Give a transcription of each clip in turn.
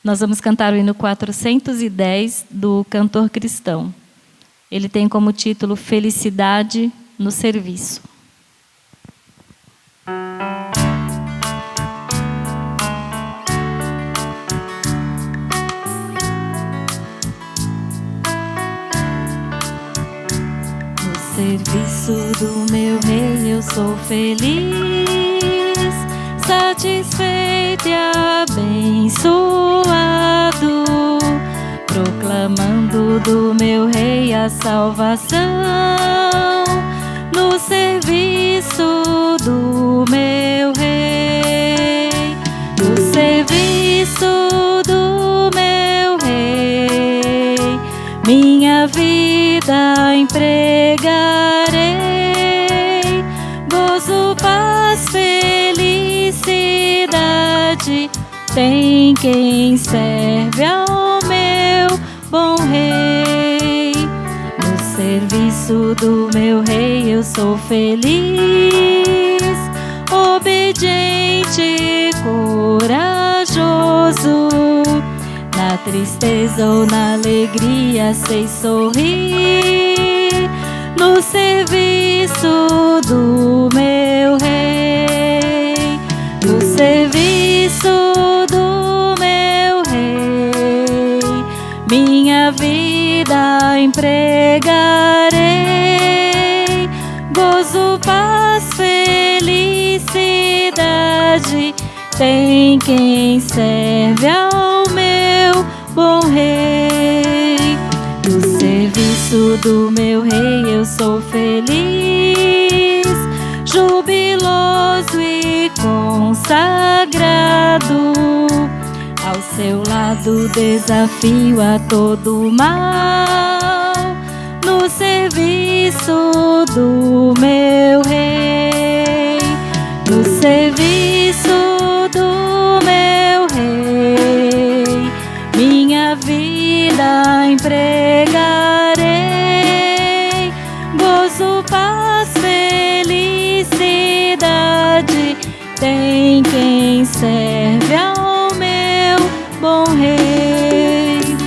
Nós vamos cantar o hino 410 do cantor cristão. Ele tem como título Felicidade no Serviço. No serviço do meu rei eu sou feliz, satisfeito e abençoado, proclamando do meu rei a salvação. No serviço do meu rei, no serviço do meu rei, minha vida empregarei, gozo, paz, felicidade tem quem serve ao meu bom rei. No serviço do meu rei eu sou feliz, obediente, corajoso, na tristeza ou na alegria sei sorrir. No serviço do meu rei, no serviço do meu rei, minha vida empregarei, gozo, paz, felicidade tem quem serve ao meu bom rei. No serviço do meu rei eu sou feliz, jubiloso e consagrado, ao seu lado desafio a todo mal. No serviço do meu rei, no serviço do meu rei, minha vida empregarei, gozo, paz, felicidade tem quem serve ao meu bom rei.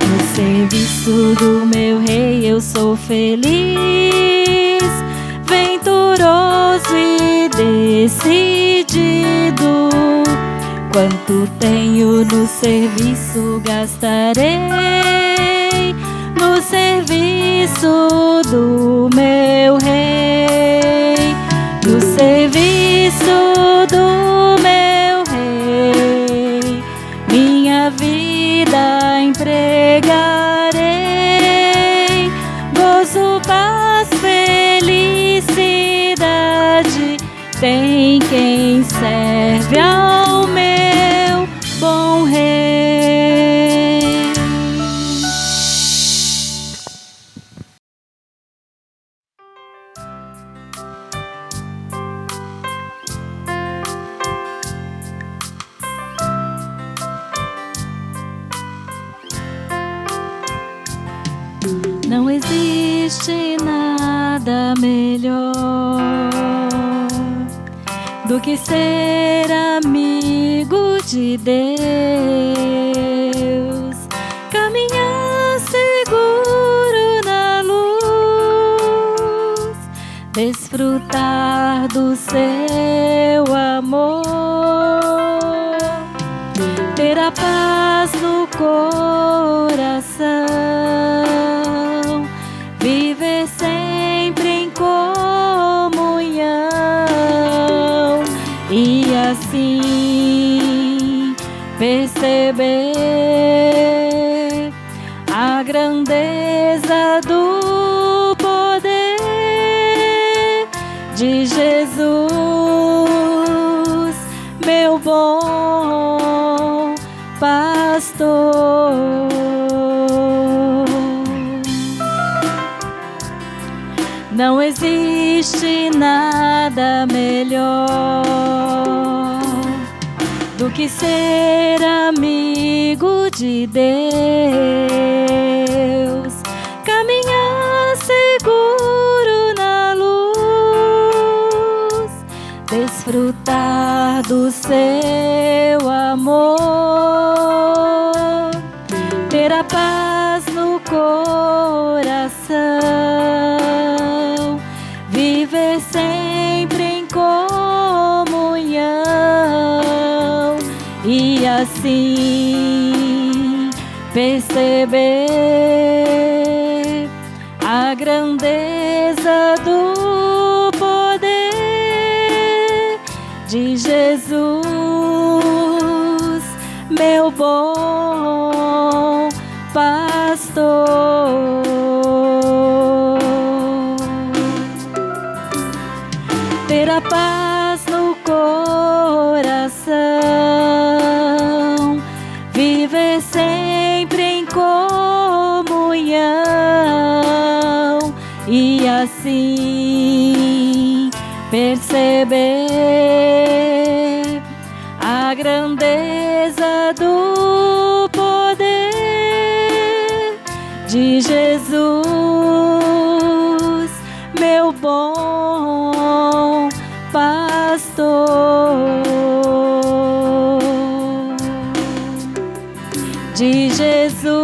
No serviço do meu rei eu sou feliz, venturoso e decidido, quanto tenho no serviço gastarei, no serviço do meu rei, no serviço do meu rei, minha vida empregarei, gozo, paz, felicidade tem quem serve ao meu bom rei. Não existe nada melhor do que ser amigo de Deus, caminhar seguro na luz, desfrutar do seu amor, ter a paz no coração, viver sempre em comunhão e assim perceber a grandeza do poder de Jesus, meu bom pastor. Não existe nada melhor do que ser amigo de Deus, caminhar seguro na luz, desfrutar do seu amor, coração, viver sempre em comunhão e assim perceber a grandeza do poder de Jesus, meu bom pastor. Ter a paz no coração, viver sempre em comunhão e assim perceber a grandeza do poder de Jesus, meu bom pastor. De Jesus,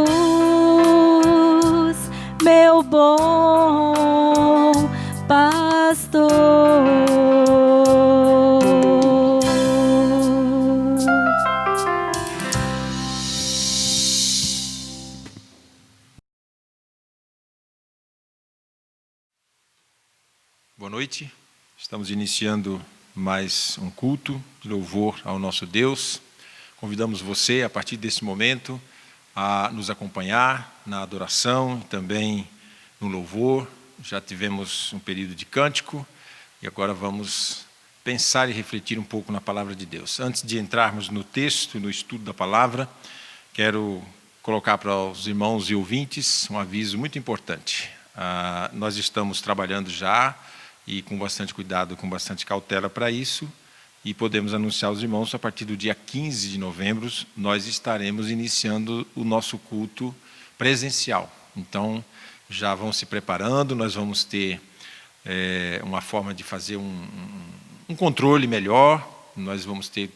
meu bom pastor. Boa noite, estamos iniciando mais um culto de louvor ao nosso Deus. Convidamos você, a partir desse momento, a nos acompanhar na adoração e também no louvor. Já tivemos um período de cântico e agora vamos pensar e refletir um pouco na palavra de Deus. Antes de entrarmos no texto, no estudo da palavra, quero colocar para os irmãos e ouvintes um aviso muito importante. Nós estamos trabalhando já e com bastante cuidado, com bastante cautela para isso, e podemos anunciar aos irmãos, a partir do dia 15 de novembro, nós estaremos iniciando o nosso culto presencial. Então, já vão se preparando, nós vamos ter uma forma de fazer um controle melhor, nós vamos ter,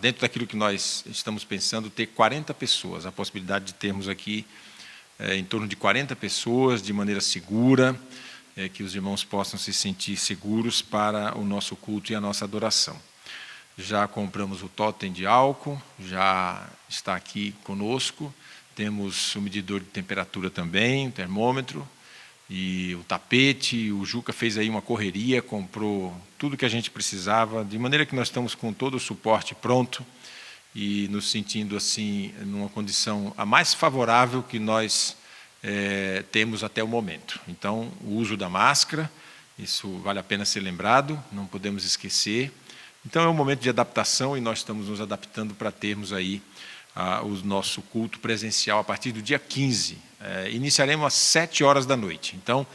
dentro daquilo que nós estamos pensando, ter 40 pessoas, a possibilidade de termos aqui em torno de 40 pessoas, de maneira segura, que os irmãos possam se sentir seguros para o nosso culto e a nossa adoração. Já compramos o totem de álcool, já está aqui conosco, temos o medidor de temperatura também, o termômetro, e o tapete. O Juca fez aí uma correria, comprou tudo que a gente precisava, de maneira que nós estamos com todo o suporte pronto e nos sentindo assim, numa condição a mais favorável que nós temos até o momento. Então, o uso da máscara, isso vale a pena ser lembrado, não podemos esquecer. Então, é um momento de adaptação e nós estamos nos adaptando para termos aí o nosso culto presencial a partir do dia 15. Iniciaremos às 7 horas da noite. Então,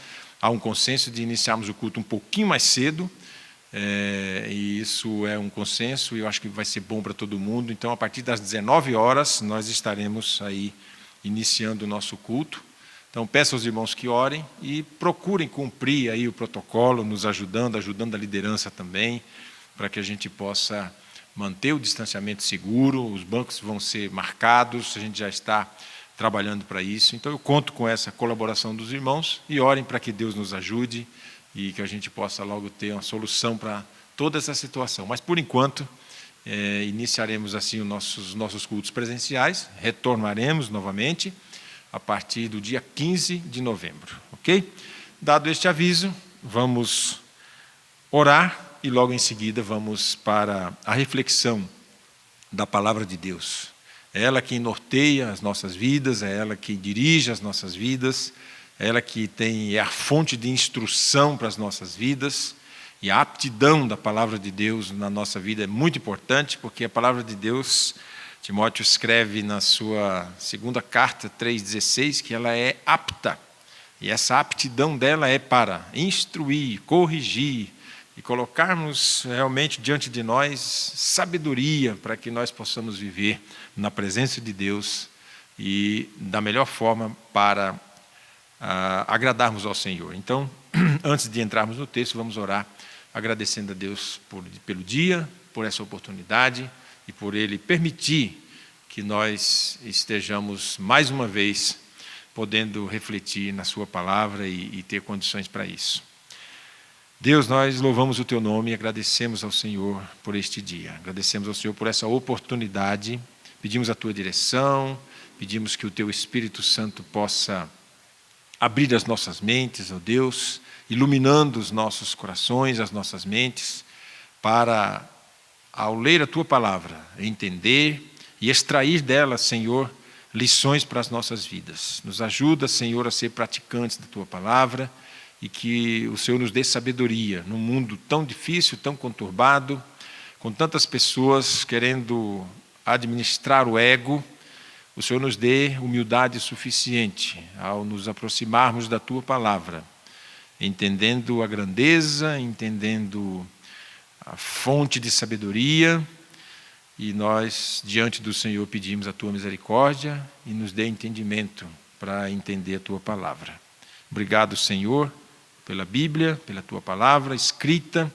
há um consenso de iniciarmos o culto um pouquinho mais cedo, e isso é um consenso e eu acho que vai ser bom para todo mundo. Então, a partir das 19 horas, nós estaremos aí iniciando o nosso culto. Então, peço aos irmãos que orem e procurem cumprir aí o protocolo, nos ajudando a liderança também, para que a gente possa manter o distanciamento seguro. Os bancos vão ser marcados, a gente já está trabalhando para isso. Então, eu conto com essa colaboração dos irmãos e orem para que Deus nos ajude e que a gente possa logo ter uma solução para toda essa situação. Mas, por enquanto, iniciaremos assim os nossos cultos presenciais, retornaremos novamente a partir do dia 15 de novembro, ok? Dado este aviso, vamos orar e logo em seguida vamos para a reflexão da palavra de Deus. É ela quem norteia as nossas vidas, é ela que dirige as nossas vidas, é ela que é a fonte de instrução para as nossas vidas, e a aptidão da palavra de Deus na nossa vida é muito importante, porque a palavra de Deus, Timóteo escreve na sua segunda carta, 3,16, que ela é apta. E essa aptidão dela é para instruir, corrigir e colocarmos realmente diante de nós sabedoria para que nós possamos viver na presença de Deus e da melhor forma para agradarmos ao Senhor. Então, antes de entrarmos no texto, vamos orar agradecendo a Deus pelo dia, por essa oportunidade e por Ele permitir que nós estejamos mais uma vez podendo refletir na sua palavra e ter condições para isso. Deus, nós louvamos o teu nome e agradecemos ao Senhor por este dia. Agradecemos ao Senhor por essa oportunidade. Pedimos a tua direção, pedimos que o teu Espírito Santo possa abrir as nossas mentes, ó Deus, iluminando os nossos corações, as nossas mentes, para, ao ler a tua palavra, entender e extrair dela, Senhor, lições para as nossas vidas. Nos ajuda, Senhor, a ser praticantes da tua palavra e que o Senhor nos dê sabedoria num mundo tão difícil, tão conturbado, com tantas pessoas querendo administrar o ego. O Senhor nos dê humildade suficiente ao nos aproximarmos da tua palavra, entendendo a grandeza, entendendo a fonte de sabedoria. E nós, diante do Senhor, pedimos a tua misericórdia e nos dê entendimento para entender a tua palavra. Obrigado, Senhor, pela Bíblia, pela tua palavra escrita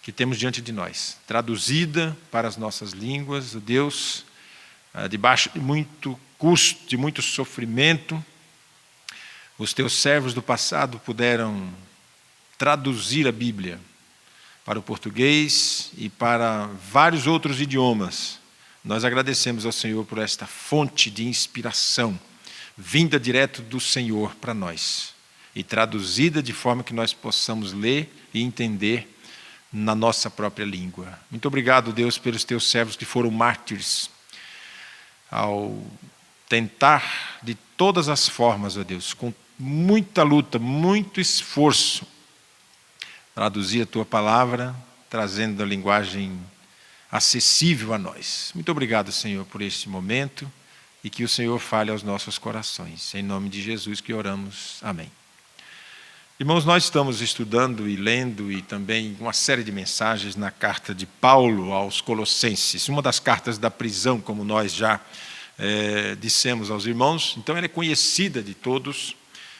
que temos diante de nós, traduzida para as nossas línguas, ó Deus, debaixo de muito custo, de muito sofrimento. Os teus servos do passado puderam traduzir a Bíblia para o português e para vários outros idiomas. Nós agradecemos ao Senhor por esta fonte de inspiração, vinda direto do Senhor para nós e traduzida de forma que nós possamos ler e entender na nossa própria língua. Muito obrigado, Deus, pelos teus servos que foram mártires ao tentar de todas as formas, ó Deus, com muita luta, muito esforço, traduzir a tua palavra, trazendo a linguagem acessível a nós. Muito obrigado, Senhor, por este momento e que o Senhor fale aos nossos corações. Em nome de Jesus que oramos. Amém. Irmãos, nós estamos estudando e lendo e também uma série de mensagens na carta de Paulo aos Colossenses, uma das cartas da prisão, como nós já dissemos aos irmãos. Então ela é conhecida de todos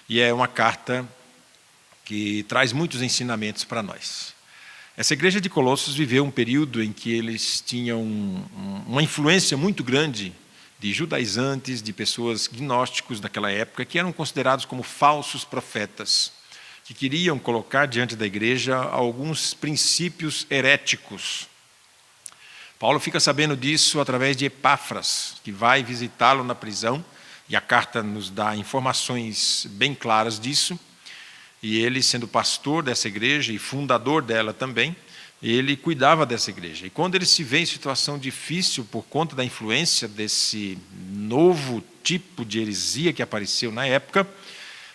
e é uma carta que traz muitos ensinamentos para nós. Essa igreja de Colossos viveu um período em que eles tinham uma influência muito grande de judaizantes, de pessoas gnósticos daquela época, que eram considerados como falsos profetas, que queriam colocar diante da igreja alguns princípios heréticos. Paulo fica sabendo disso através de Epáfras, que vai visitá-lo na prisão, e a carta nos dá informações bem claras disso. E ele, sendo pastor dessa igreja e fundador dela também, ele cuidava dessa igreja. E quando ele se vê em situação difícil por conta da influência desse novo tipo de heresia que apareceu na época,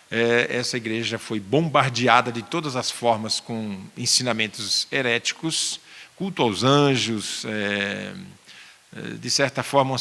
essa igreja foi bombardeada de todas as formas com ensinamentos heréticos, culto aos anjos, de certa forma,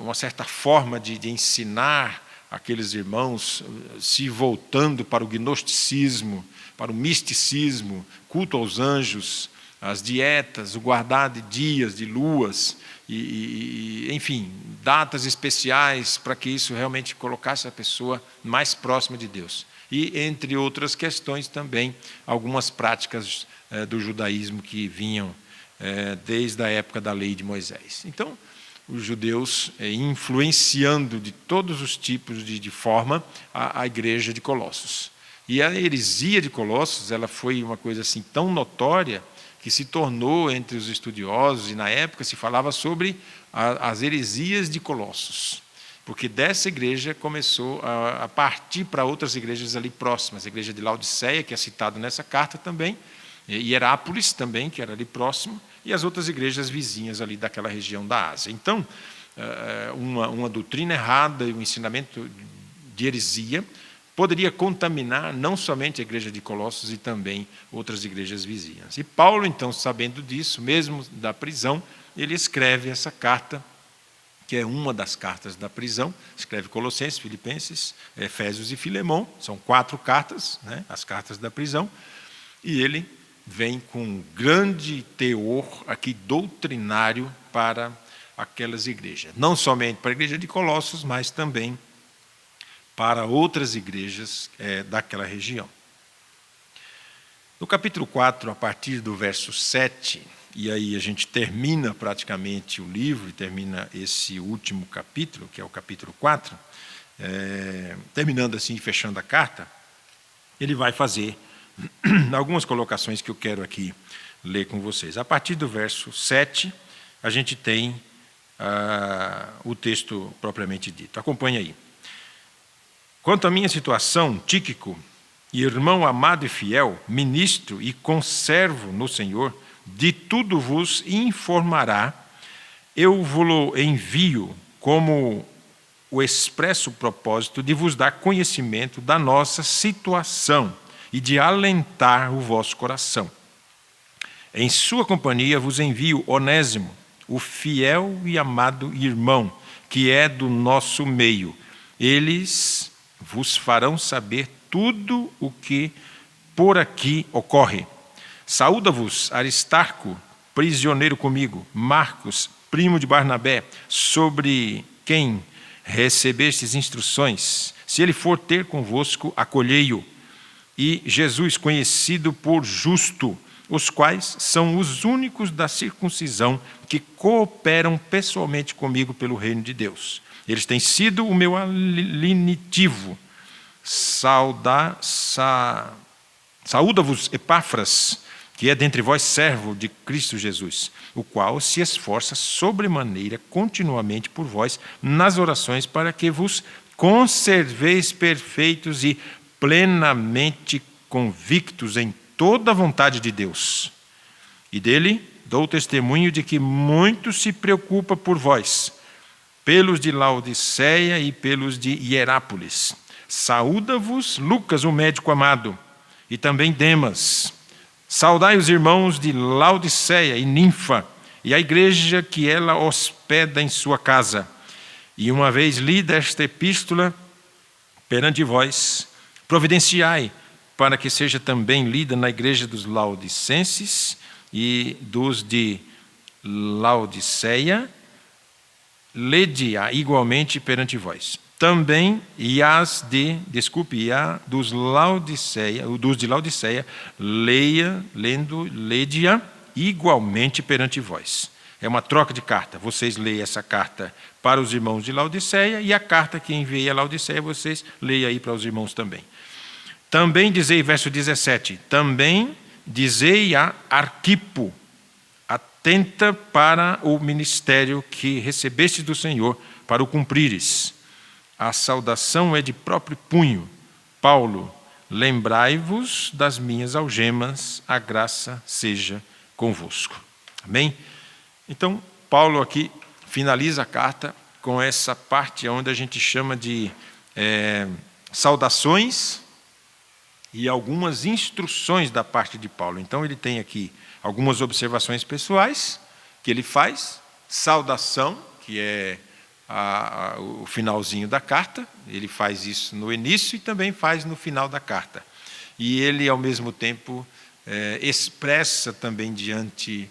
uma certa forma de ensinar aqueles irmãos se voltando para o gnosticismo, para o misticismo, culto aos anjos, as dietas, o guardar de dias, de luas, enfim, datas especiais para que isso realmente colocasse a pessoa mais próxima de Deus. E, entre outras questões, também algumas práticas do judaísmo que vinham desde a época da lei de Moisés. Então, os judeus influenciando de todos os tipos de forma a igreja de Colossos. E a heresia de Colossos, ela foi uma coisa assim tão notória que se tornou entre os estudiosos, e na época se falava sobre as heresias de Colossos, porque dessa igreja começou a partir para outras igrejas ali próximas, a igreja de Laodiceia, que é citado nessa carta também, e Herápolis também, que era ali próximo, e as outras igrejas vizinhas ali daquela região da Ásia. Então, uma doutrina errada e um ensinamento de heresia poderia contaminar não somente a igreja de Colossos e também outras igrejas vizinhas. E Paulo, então, sabendo disso, mesmo da prisão, ele escreve essa carta, que é uma das cartas da prisão, escreve Colossenses, Filipenses, Efésios e Filemão, são 4 cartas, né, as cartas da prisão, e ele vem com um grande teor aqui doutrinário para aquelas igrejas. Não somente para a igreja de Colossos, mas também para outras igrejas daquela região. No capítulo 4, a partir do verso 7, e aí a gente termina praticamente o livro, termina esse último capítulo, que é o capítulo 4, terminando assim e fechando a carta, ele vai fazer algumas colocações que eu quero aqui ler com vocês. A partir do verso 7, a gente tem o texto propriamente dito. Acompanhe aí. Quanto à minha situação, Tíquico, irmão amado e fiel, ministro e conservo no Senhor, de tudo vos informará. Eu vos envio como o expresso propósito de vos dar conhecimento da nossa situação e de alentar o vosso coração. Em sua companhia vos envio Onésimo, o fiel e amado irmão, que é do nosso meio. Eles vos farão saber tudo o que por aqui ocorre. Saúda-vos Aristarco, prisioneiro comigo, Marcos, primo de Barnabé, sobre quem recebestes instruções. Se ele for ter convosco, acolhei-o. E Jesus, conhecido por justo, os quais são os únicos da circuncisão que cooperam pessoalmente comigo pelo reino de Deus. Eles têm sido o meu alinitivo. Saúda-vos Epáfras, que é dentre vós servo de Cristo Jesus, o qual se esforça sobremaneira continuamente por vós nas orações para que vos conserveis perfeitos e plenamente convictos em toda a vontade de Deus. E dele dou testemunho de que muito se preocupa por vós, pelos de Laodiceia e pelos de Hierápolis. Saúda-vos Lucas, o médico amado, e também Demas. Saudai os irmãos de Laodiceia e Ninfa, e a igreja que ela hospeda em sua casa. E uma vez lida esta epístola perante vós, providenciai para que seja também lida na igreja dos laodicenses e dos de Laodiceia, lede-a igualmente perante vós. Também dos de Laodiceia, lede-a igualmente perante vós. É uma troca de carta. Vocês leem essa carta para os irmãos de Laodiceia e a carta que enviei a Laodiceia, vocês leiam aí para os irmãos também. Também dizei, verso 17, também dizei a Arquipo, atenta para o ministério que recebeste do Senhor, para o cumprires. A saudação é de próprio punho. Paulo, lembrai-vos das minhas algemas, a graça seja convosco. Amém? Então, Paulo aqui finaliza a carta com essa parte onde a gente chama de saudações e algumas instruções da parte de Paulo. Então, ele tem aqui algumas observações pessoais que ele faz, saudação, que é o finalzinho da carta, ele faz isso no início e também faz no final da carta. E ele, ao mesmo tempo, expressa também diante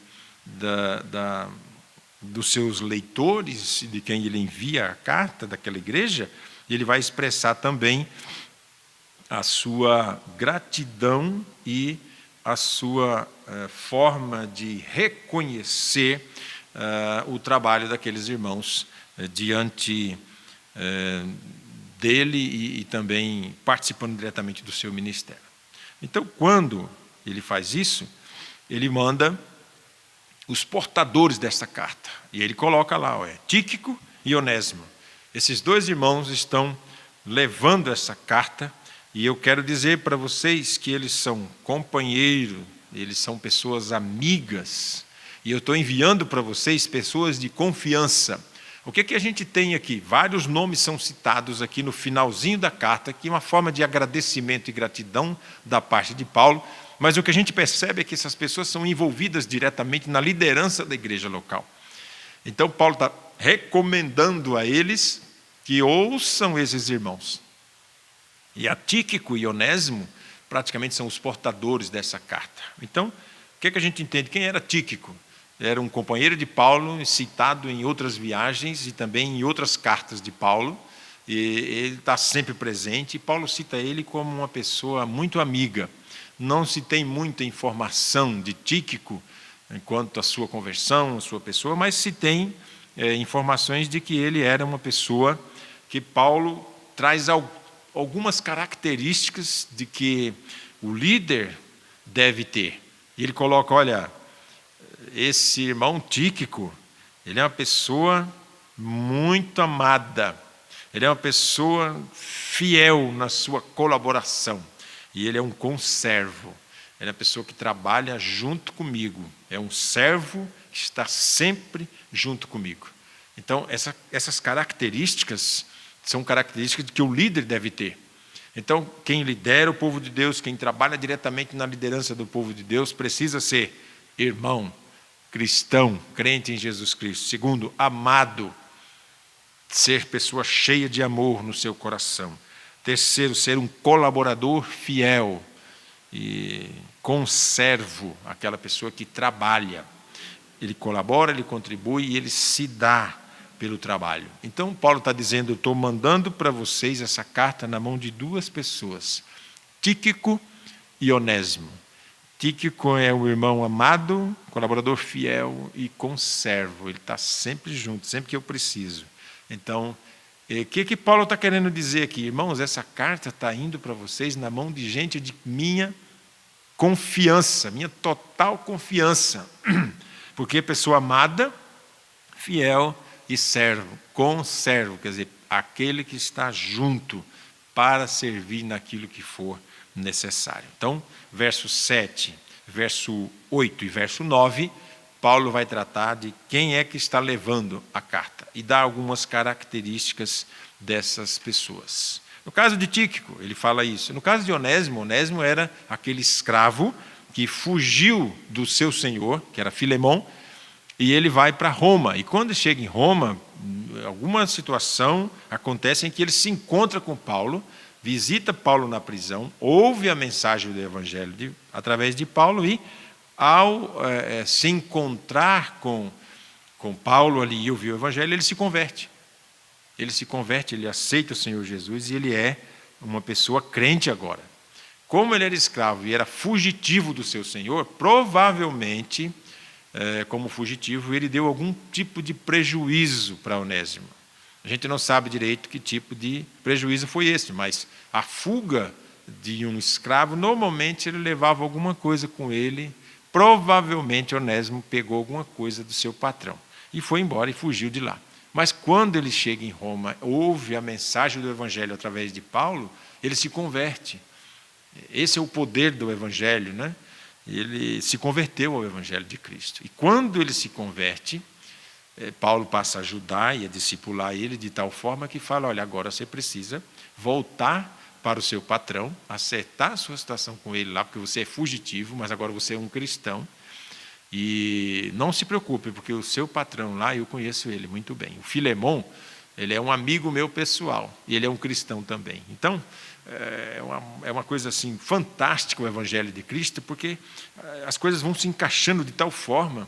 dos seus leitores, de quem ele envia a carta daquela igreja, ele vai expressar também a sua gratidão e a sua forma de reconhecer o trabalho daqueles irmãos diante dele e também participando diretamente do seu ministério. Então, quando ele faz isso, ele manda os portadores dessa carta. E ele coloca lá, Tíquico e Onésimo. Esses dois irmãos estão levando essa carta, e eu quero dizer para vocês que eles são companheiros, eles são pessoas amigas, e eu estou enviando para vocês pessoas de confiança. O que a gente tem aqui? Vários nomes são citados aqui no finalzinho da carta, que é uma forma de agradecimento e gratidão da parte de Paulo, mas o que a gente percebe é que essas pessoas são envolvidas diretamente na liderança da igreja local. Então, Paulo está recomendando a eles que ouçam esses irmãos. E a Tíquico e Onésimo praticamente são os portadores dessa carta. Então, o que a gente entende? Quem era Tíquico? Era um companheiro de Paulo, citado em outras viagens e também em outras cartas de Paulo. E ele está sempre presente, e Paulo cita ele como uma pessoa muito amiga. Não se tem muita informação de Tíquico quanto à sua conversão, a sua pessoa, mas se tem informações de que ele era uma pessoa que Paulo traz algumas características de que o líder deve ter. E ele coloca, olha, esse irmão Tíquico, ele é uma pessoa muito amada, ele é uma pessoa fiel na sua colaboração, e ele é um conservo, ele é uma pessoa que trabalha junto comigo, é um servo que está sempre junto comigo. Então, essas características são características que o líder deve ter. Então, quem lidera o povo de Deus, quem trabalha diretamente na liderança do povo de Deus, precisa ser irmão, cristão, crente em Jesus Cristo. Segundo, amado, ser pessoa cheia de amor no seu coração. Terceiro, ser um colaborador fiel e conservo, aquela pessoa que trabalha. Ele colabora, ele contribui e ele se dá pelo trabalho. Então, Paulo está dizendo, eu estou mandando para vocês essa carta na mão de duas pessoas, Tíquico e Onésimo. Tíquico é o irmão amado, colaborador fiel e conservo. Ele está sempre junto, sempre que eu preciso. Então, o que Paulo está querendo dizer aqui? Irmãos, essa carta está indo para vocês na mão de gente de minha confiança, minha total confiança. Porque pessoa amada, fiel e servo, conservo, quer dizer, aquele que está junto para servir naquilo que for necessário. Então, verso 7, verso 8 e verso 9, Paulo vai tratar de quem é que está levando a carta e dá algumas características dessas pessoas. No caso de Tíquico, ele fala isso. No caso de Onésimo, Onésimo era aquele escravo que fugiu do seu senhor, que era Filemão, e ele vai para Roma. E quando chega em Roma, alguma situação acontece em que ele se encontra com Paulo, visita Paulo na prisão, ouve a mensagem do Evangelho através de Paulo e, ao se encontrar com Paulo ali e ouvir o Evangelho, ele se converte. Ele se converte, ele aceita o Senhor Jesus e ele é uma pessoa crente agora. Como ele era escravo e era fugitivo do seu senhor, provavelmente, como fugitivo, ele deu algum tipo de prejuízo para Onésimo. A gente não sabe direito que tipo de prejuízo foi esse, mas a fuga de um escravo, normalmente ele levava alguma coisa com ele, provavelmente Onésimo pegou alguma coisa do seu patrão e foi embora e fugiu de lá. Mas quando ele chega em Roma, ouve a mensagem do Evangelho através de Paulo, ele se converte. Esse é o poder do Evangelho, né? Ele se converteu ao Evangelho de Cristo. E quando ele se converte, Paulo passa a ajudar e a discipular ele de tal forma que fala, olha, agora você precisa voltar para o seu patrão, acertar a sua situação com ele lá, porque você é fugitivo, mas agora você é um cristão. E não se preocupe, porque o seu patrão lá, eu conheço ele muito bem. O Filemão, ele é um amigo meu pessoal, e ele é um cristão também. Então, é uma coisa assim fantástica o Evangelho de Cristo, porque as coisas vão se encaixando de tal forma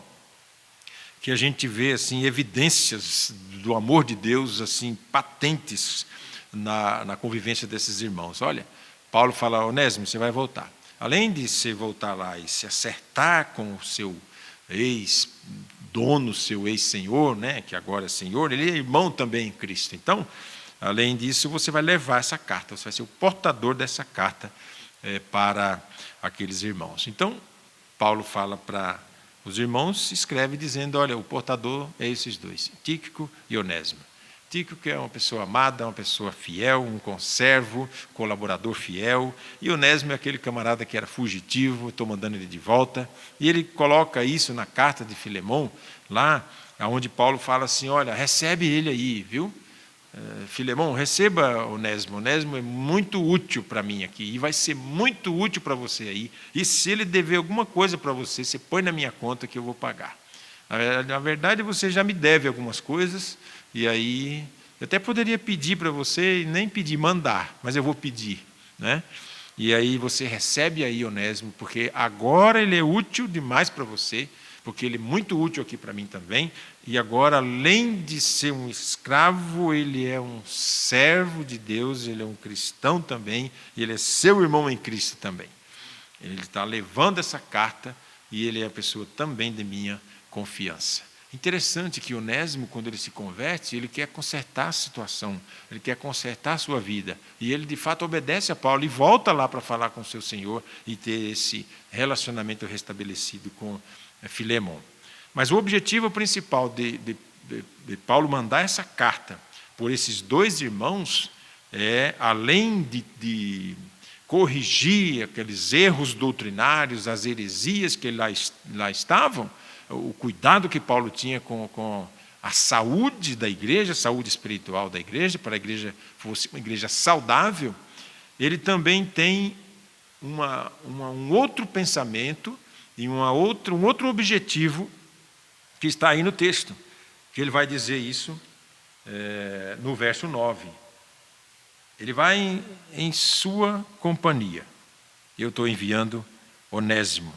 que a gente vê assim evidências do amor de Deus assim patentes na convivência desses irmãos. Olha, Paulo fala, Onésimo, você vai voltar. Além de você voltar lá e se acertar com o seu ex-dono, seu ex-senhor, né, que agora é senhor, ele é irmão também em Cristo. Então, além disso, você vai levar essa carta, você vai ser o portador dessa carta para aqueles irmãos. Então, Paulo fala para os irmãos, escreve dizendo, olha, o portador é esses dois, Tíquico e Onésimo. Tíquico é uma pessoa amada, uma pessoa fiel, um conservo, colaborador fiel, e Onésimo é aquele camarada que era fugitivo, estou mandando ele de volta, e ele coloca isso na carta de Filemão, lá onde Paulo fala assim, olha, recebe ele aí, viu? Filemão, receba Onésimo. Onésimo é muito útil para mim aqui e vai ser muito útil para você aí. E se ele dever alguma coisa para você, você põe na minha conta que eu vou pagar. Na verdade, você já me deve algumas coisas e aí eu até poderia pedir para você e nem pedir, mandar, mas eu vou pedir, né? E aí você recebe aí Onésimo, porque agora ele é útil demais para você, porque ele é muito útil aqui para mim também, e agora, além de ser um escravo, ele é um servo de Deus, ele é um cristão também, e ele é seu irmão em Cristo também. Ele está levando essa carta, e ele é a pessoa também de minha confiança. Interessante que Onésimo, quando ele se converte, ele quer consertar a situação, ele quer consertar a sua vida. E ele, de fato, obedece a Paulo e volta lá para falar com o seu Senhor e ter esse relacionamento restabelecido com Filemon. Mas o objetivo principal de Paulo mandar essa carta por esses dois irmãos é, além de corrigir aqueles erros doutrinários, as heresias que lá estavam, o cuidado que Paulo tinha com a saúde da igreja, a saúde espiritual da igreja, para a igreja fosse uma igreja saudável, ele também tem um outro pensamento e um outro objetivo que está aí no texto, que ele vai dizer isso no verso 9. Ele vai em sua companhia. Eu estou enviando Onésimo.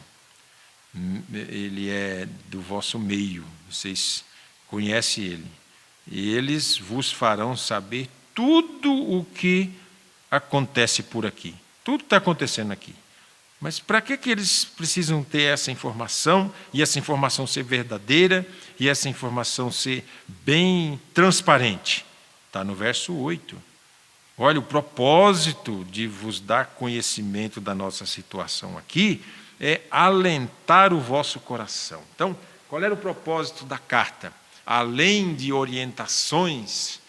Ele é do vosso meio, vocês conhecem ele. E eles vos farão saber tudo o que acontece por aqui. Tudo está acontecendo aqui. Mas para que eles precisam ter essa informação, e essa informação ser verdadeira, e essa informação ser bem transparente? Está no verso 8. Olha, o propósito de vos dar conhecimento da nossa situação aqui é alentar o vosso coração. Então, qual era o propósito da carta? Além de orientações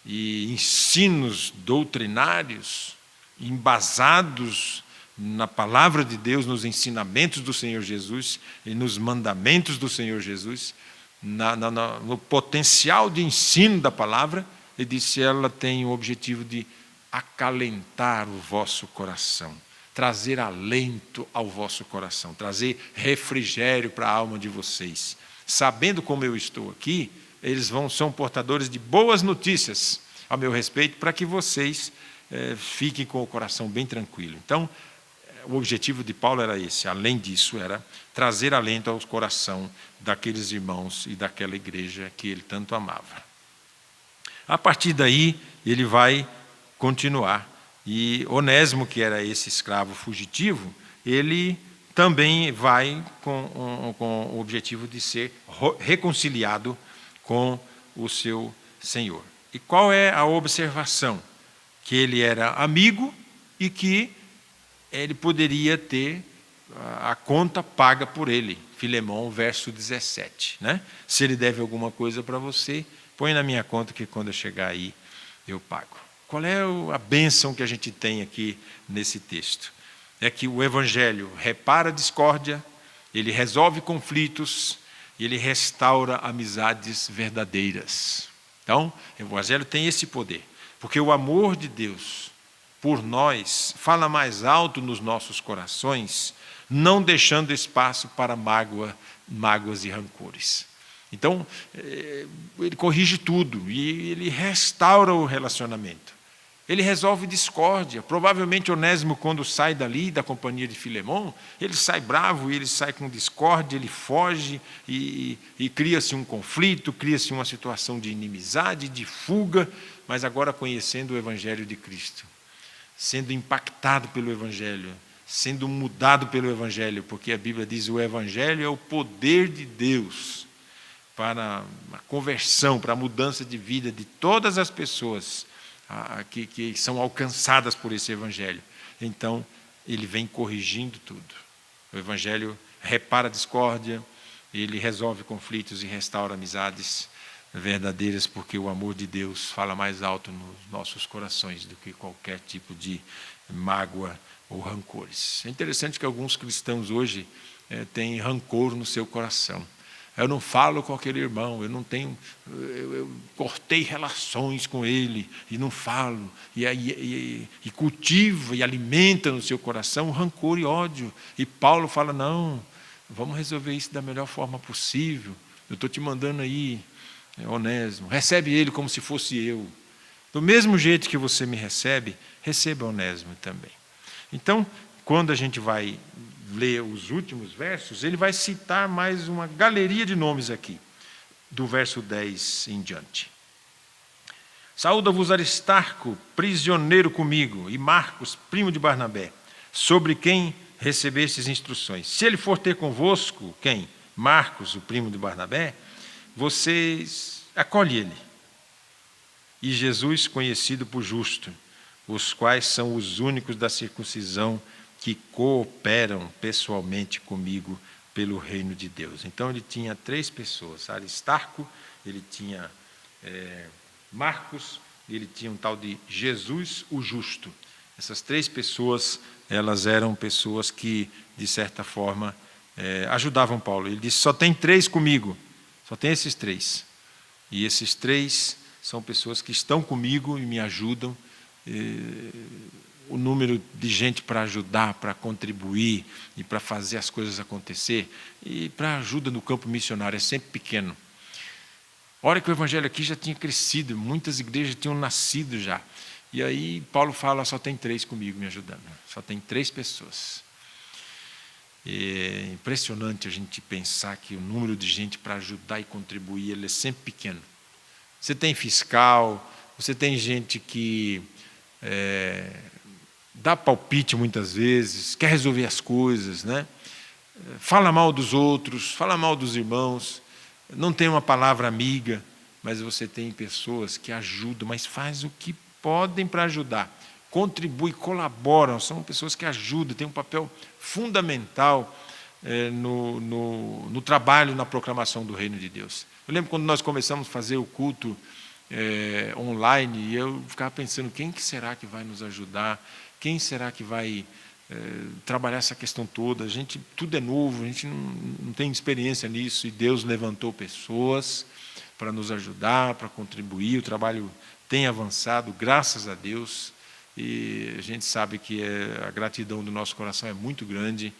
e ensinos doutrinários, embasados na palavra de Deus, nos ensinamentos do Senhor Jesus e nos mandamentos do Senhor Jesus, no potencial de ensino da palavra, ele disse, ela tem o objetivo de acalentar o vosso coração, trazer alento ao vosso coração, trazer refrigério para a alma de vocês. Sabendo como eu estou aqui, eles são portadores de boas notícias a meu respeito, para que vocês fiquem com o coração bem tranquilo. Então, o objetivo de Paulo era esse. Além disso, era trazer alento ao coração daqueles irmãos e daquela igreja que ele tanto amava. A partir daí, ele vai continuar. E Onésimo, que era esse escravo fugitivo, ele também vai com o objetivo de ser reconciliado com o seu Senhor. E qual é a observação? Que ele era amigo e que ele poderia ter a conta paga por ele. Filemão, verso 17. Né? Se ele deve alguma coisa para você, põe na minha conta que quando eu chegar aí, eu pago. Qual é a bênção que a gente tem aqui nesse texto? É que o Evangelho repara a discórdia, ele resolve conflitos, e ele restaura amizades verdadeiras. Então, o Evangelho tem esse poder, porque o amor de Deus por nós fala mais alto nos nossos corações, não deixando espaço para mágoas e rancores. Então, ele corrige tudo e ele restaura o relacionamento. Ele resolve discórdia. Provavelmente Onésimo, quando sai dali, da companhia de Filemão, ele sai bravo, ele sai com discórdia, ele foge e cria-se um conflito, cria-se uma situação de inimizade, de fuga, mas agora conhecendo o Evangelho de Cristo, sendo impactado pelo Evangelho, sendo mudado pelo Evangelho, porque a Bíblia diz que o Evangelho é o poder de Deus para a conversão, para a mudança de vida de todas as pessoas que são alcançadas por esse Evangelho. Então, ele vem corrigindo tudo. O Evangelho repara a discórdia, ele resolve conflitos e restaura amizades verdadeiras, porque o amor de Deus fala mais alto nos nossos corações do que qualquer tipo de mágoa ou rancores. É interessante que alguns cristãos hoje têm rancor no seu coração. Eu não falo com aquele irmão, eu cortei relações com ele e não falo, e cultiva e alimenta no seu coração rancor e ódio. E Paulo fala, não, vamos resolver isso da melhor forma possível. Eu estou te mandando aí, Onésimo, recebe ele como se fosse eu. Do mesmo jeito que você me recebe, receba Onésimo também. Então, quando a gente vai ler os últimos versos, ele vai citar mais uma galeria de nomes aqui, do verso 10 em diante. Saúda-vos Aristarco, prisioneiro comigo, e Marcos, primo de Barnabé, sobre quem recebestes instruções. Se ele for ter convosco, quem? Marcos, o primo de Barnabé, vocês acolhem ele. E Jesus conhecido por justo, os quais são os únicos da circuncisão que cooperam pessoalmente comigo pelo reino de Deus. Então ele tinha 3 pessoas, Aristarco, ele tinha Marcos, e ele tinha um tal de Jesus o justo. Essas 3 pessoas, elas eram pessoas que, de certa forma, ajudavam Paulo. Ele disse, só tem 3 comigo, só tem esses 3. E esses 3 são pessoas que estão comigo e me ajudam. O número de gente para ajudar, para contribuir e para fazer as coisas acontecer, e para ajuda no campo missionário é sempre pequeno. Olha que o evangelho aqui já tinha crescido, muitas igrejas tinham nascido já. E aí Paulo fala, só tem 3 comigo me ajudando, só tem 3 pessoas. É impressionante a gente pensar que o número de gente para ajudar e contribuir ele é sempre pequeno. Você tem fiscal, você tem gente que dá palpite muitas vezes, quer resolver as coisas, né? Fala mal dos outros, fala mal dos irmãos, não tem uma palavra amiga, mas você tem pessoas que ajudam, mas faz o que podem para ajudar, contribuem, colaboram, são pessoas que ajudam, têm um papel fundamental no trabalho, na proclamação do reino de Deus. Eu lembro quando nós começamos a fazer o culto online, e eu ficava pensando, quem que será que vai nos ajudar? Quem será que vai trabalhar essa questão toda? A gente, tudo é novo, a gente não tem experiência nisso, e Deus levantou pessoas para nos ajudar, para contribuir. O trabalho tem avançado, graças a Deus, e a gente sabe que a gratidão do nosso coração é muito grande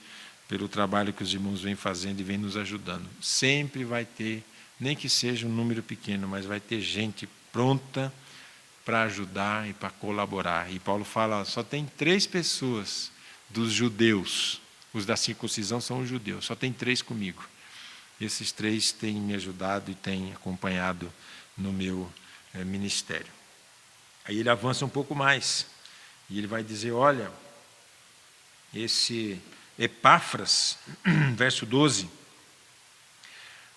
pelo trabalho que os irmãos vêm fazendo e vêm nos ajudando. Sempre vai ter, nem que seja um número pequeno, mas vai ter gente pronta para ajudar e para colaborar. E Paulo fala, só tem 3 pessoas dos judeus, os da circuncisão são os judeus, só tem 3 comigo. Esses 3 têm me ajudado e têm acompanhado no meu ministério. Aí ele avança um pouco mais, e ele vai dizer, olha, esse Epáfras, verso 12,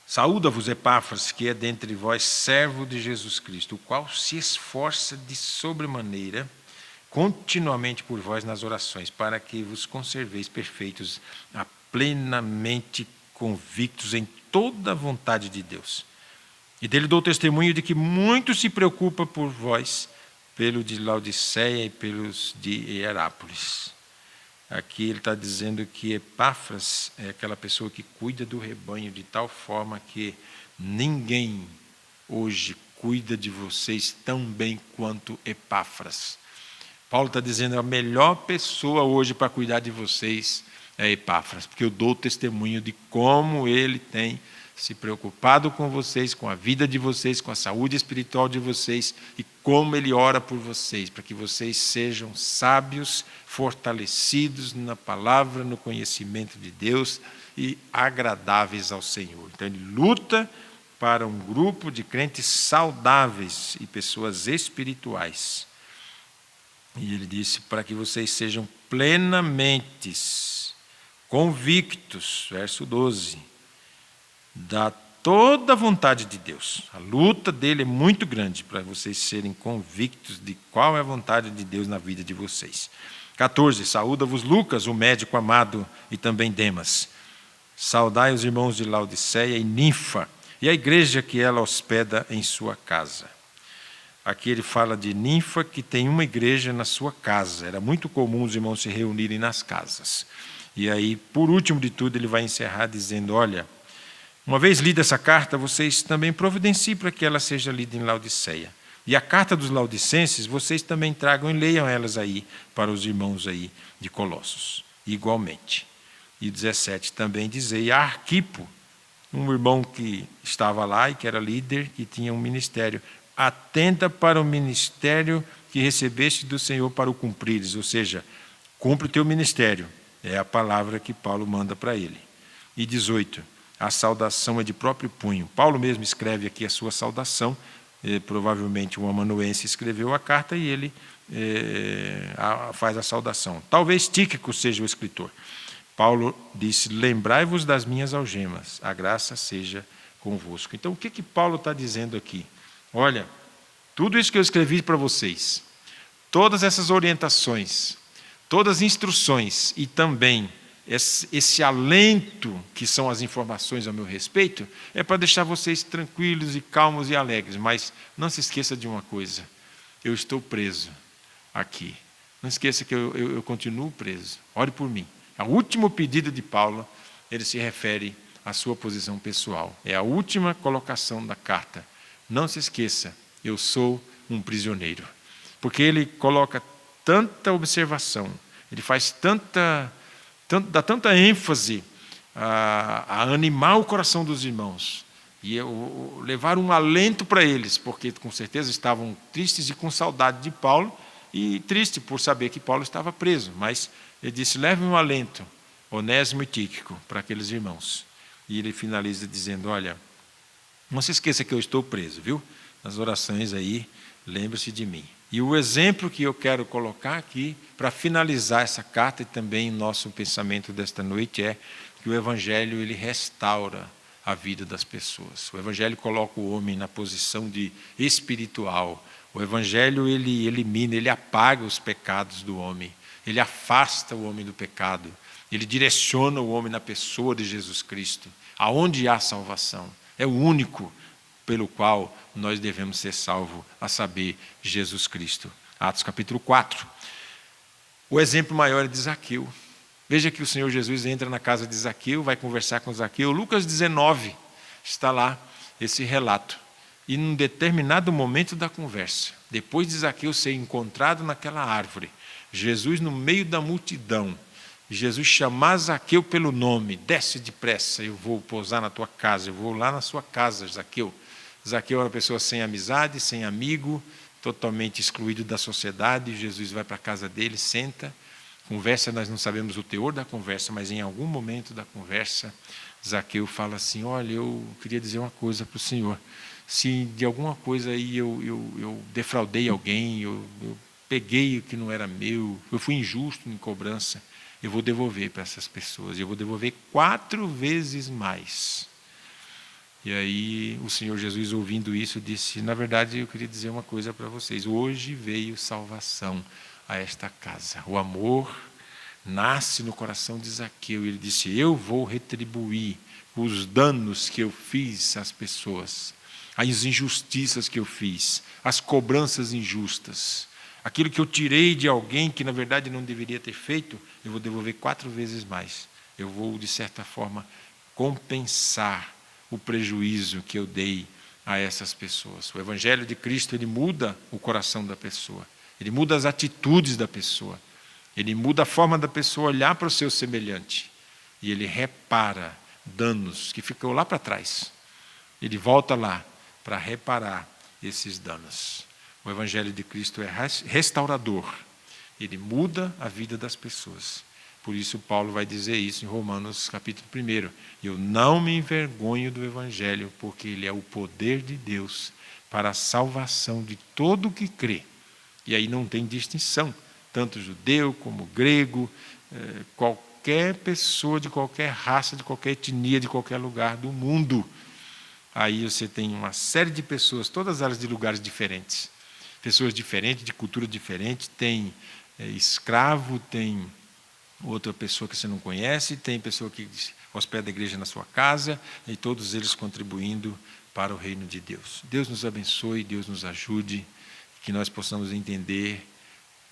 saúda-vos, Epáfras, que é dentre vós servo de Jesus Cristo, o qual se esforça de sobremaneira continuamente por vós nas orações, para que vos conserveis perfeitos, plenamente convictos em toda a vontade de Deus. E dele dou testemunho de que muito se preocupa por vós, pelo de Laodiceia e pelos de Hierápolis. Aqui ele está dizendo que Epáfras é aquela pessoa que cuida do rebanho de tal forma que ninguém hoje cuida de vocês tão bem quanto Epáfras. Paulo está dizendo que a melhor pessoa hoje para cuidar de vocês é Epáfras, porque eu dou testemunho de como ele tem se preocupado com vocês, com a vida de vocês, com a saúde espiritual de vocês, e como ele ora por vocês, para que vocês sejam sábios, fortalecidos na palavra, no conhecimento de Deus e agradáveis ao Senhor. Então ele luta para um grupo de crentes saudáveis e pessoas espirituais. E ele disse, para que vocês sejam plenamente convictos, verso 12, da toda a vontade de Deus. A luta dele é muito grande para vocês serem convictos de qual é a vontade de Deus na vida de vocês. 14, saúda-vos Lucas, o médico amado, e também Demas. Saudai os irmãos de Laodiceia e Ninfa, e a igreja que ela hospeda em sua casa. Aqui ele fala de Ninfa, que tem uma igreja na sua casa. Era muito comum os irmãos se reunirem nas casas. E aí, por último de tudo, ele vai encerrar dizendo, olha, uma vez lida essa carta, vocês também providenciem para que ela seja lida em Laodiceia. E a carta dos Laodicenses, vocês também tragam e leiam elas aí para os irmãos aí de Colossos, igualmente. E 17, também dizei a Arquipo, um irmão que estava lá e que era líder e tinha um ministério, atenta para o ministério que recebeste do Senhor para o cumprires, ou seja, cumpre o teu ministério, é a palavra que Paulo manda para ele. E 18, a saudação é de próprio punho. Paulo mesmo escreve aqui a sua saudação, provavelmente um amanuense escreveu a carta e ele faz a saudação. Talvez Tíquico seja o escritor. Paulo disse, lembrai-vos das minhas algemas, a graça seja convosco. Então, o que Paulo está dizendo aqui? Olha, tudo isso que eu escrevi para vocês, todas essas orientações, todas as instruções e também esse alento que são as informações a meu respeito, é para deixar vocês tranquilos e calmos e alegres. Mas não se esqueça de uma coisa, eu estou preso aqui. Não esqueça que eu continuo preso. Ore por mim. O último pedido de Paulo, ele se refere à sua posição pessoal. É a última colocação da carta. Não se esqueça, eu sou um prisioneiro. Porque ele coloca tanta observação, ele faz dá tanta ênfase a animar o coração dos irmãos e levar um alento para eles, porque com certeza estavam tristes e com saudade de Paulo, e triste por saber que Paulo estava preso, mas ele disse, leve um alento, Onésimo e Tíquico, para aqueles irmãos. E ele finaliza dizendo, olha, não se esqueça que eu estou preso, viu? Nas orações aí, lembre-se de mim. E o exemplo que eu quero colocar aqui, para finalizar essa carta e também nosso pensamento desta noite, é que o Evangelho ele restaura a vida das pessoas. O Evangelho coloca o homem na posição de espiritual. O Evangelho ele elimina, ele apaga os pecados do homem. Ele afasta o homem do pecado. Ele direciona o homem na pessoa de Jesus Cristo. Aonde há salvação. É o único pelo qual nós devemos ser salvos, a saber, Jesus Cristo. Atos capítulo 4. O exemplo maior é de Zaqueu. Veja que o Senhor Jesus entra na casa de Zaqueu, vai conversar com Zaqueu. Lucas 19 está lá esse relato. E num determinado momento da conversa, depois de Zaqueu ser encontrado naquela árvore, Jesus no meio da multidão, Jesus chamar Zaqueu pelo nome, desce depressa, eu vou pousar na tua casa, eu vou lá na sua casa, Zaqueu. Zaqueu era uma pessoa sem amizade, sem amigo, totalmente excluído da sociedade. Jesus vai para a casa dele, senta, conversa, nós não sabemos o teor da conversa, mas em algum momento da conversa, Zaqueu fala assim, olha, eu queria dizer uma coisa para o Senhor. Se de alguma coisa aí eu defraudei alguém, eu peguei o que não era meu, eu fui injusto em cobrança, eu vou devolver para essas pessoas, eu vou devolver 4 vezes mais. E aí o Senhor Jesus, ouvindo isso, disse, na verdade eu queria dizer uma coisa para vocês, hoje veio salvação a esta casa. O amor nasce no coração de Zaqueu, e ele disse, eu vou retribuir os danos que eu fiz às pessoas, as injustiças que eu fiz, as cobranças injustas, aquilo que eu tirei de alguém que na verdade não deveria ter feito, eu vou devolver 4 vezes mais. Eu vou, de certa forma, compensar o prejuízo que eu dei a essas pessoas. O Evangelho de Cristo, ele muda o coração da pessoa, ele muda as atitudes da pessoa, ele muda a forma da pessoa olhar para o seu semelhante, e ele repara danos que ficam lá para trás. Ele volta lá para reparar esses danos. O Evangelho de Cristo é restaurador, ele muda a vida das pessoas. Por isso Paulo vai dizer isso em Romanos capítulo 1. Eu não me envergonho do Evangelho, porque ele é o poder de Deus para a salvação de todo o que crê. E aí não tem distinção, tanto judeu como grego, qualquer pessoa de qualquer raça, de qualquer etnia, de qualquer lugar do mundo. Aí você tem uma série de pessoas, todas elas de lugares diferentes. Pessoas diferentes, de cultura diferente, tem escravo, tem outra pessoa que você não conhece, tem pessoa que hospeda a igreja na sua casa, e todos eles contribuindo para o reino de Deus. Deus nos abençoe, Deus nos ajude, que nós possamos entender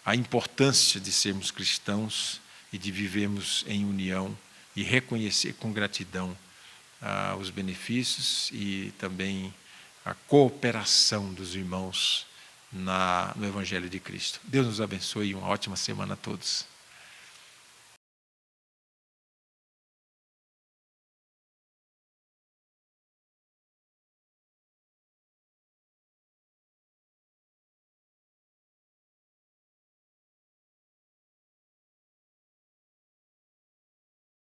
a importância de sermos cristãos e de vivermos em união e reconhecer com gratidão os benefícios e também a cooperação dos irmãos no Evangelho de Cristo. Deus nos abençoe e uma ótima semana a todos.